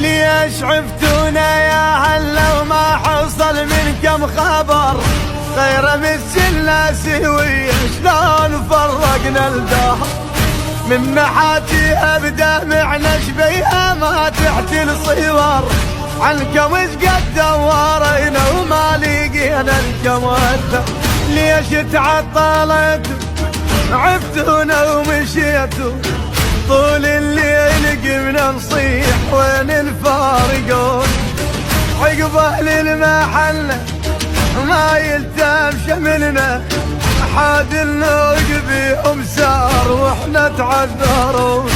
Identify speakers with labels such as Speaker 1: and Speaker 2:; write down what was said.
Speaker 1: ليش عفتونا يا هلا وما حصل منكم خبر؟ غير مثلنا سوية شلون فرقنا الدهر؟ من محاتي ابدا معنا شبيها ما تحتل صور، عنكم ايش قد دورينا وما لقينا لكم اثر. ليش تعطلتوا عفتونا ومشيتوا؟ طول الليل قمنا نصيح وين الفارقون؟ عقبه للمحل ما يلتم شملنا، حاد النوق بيهم سار واحنا تعذرون.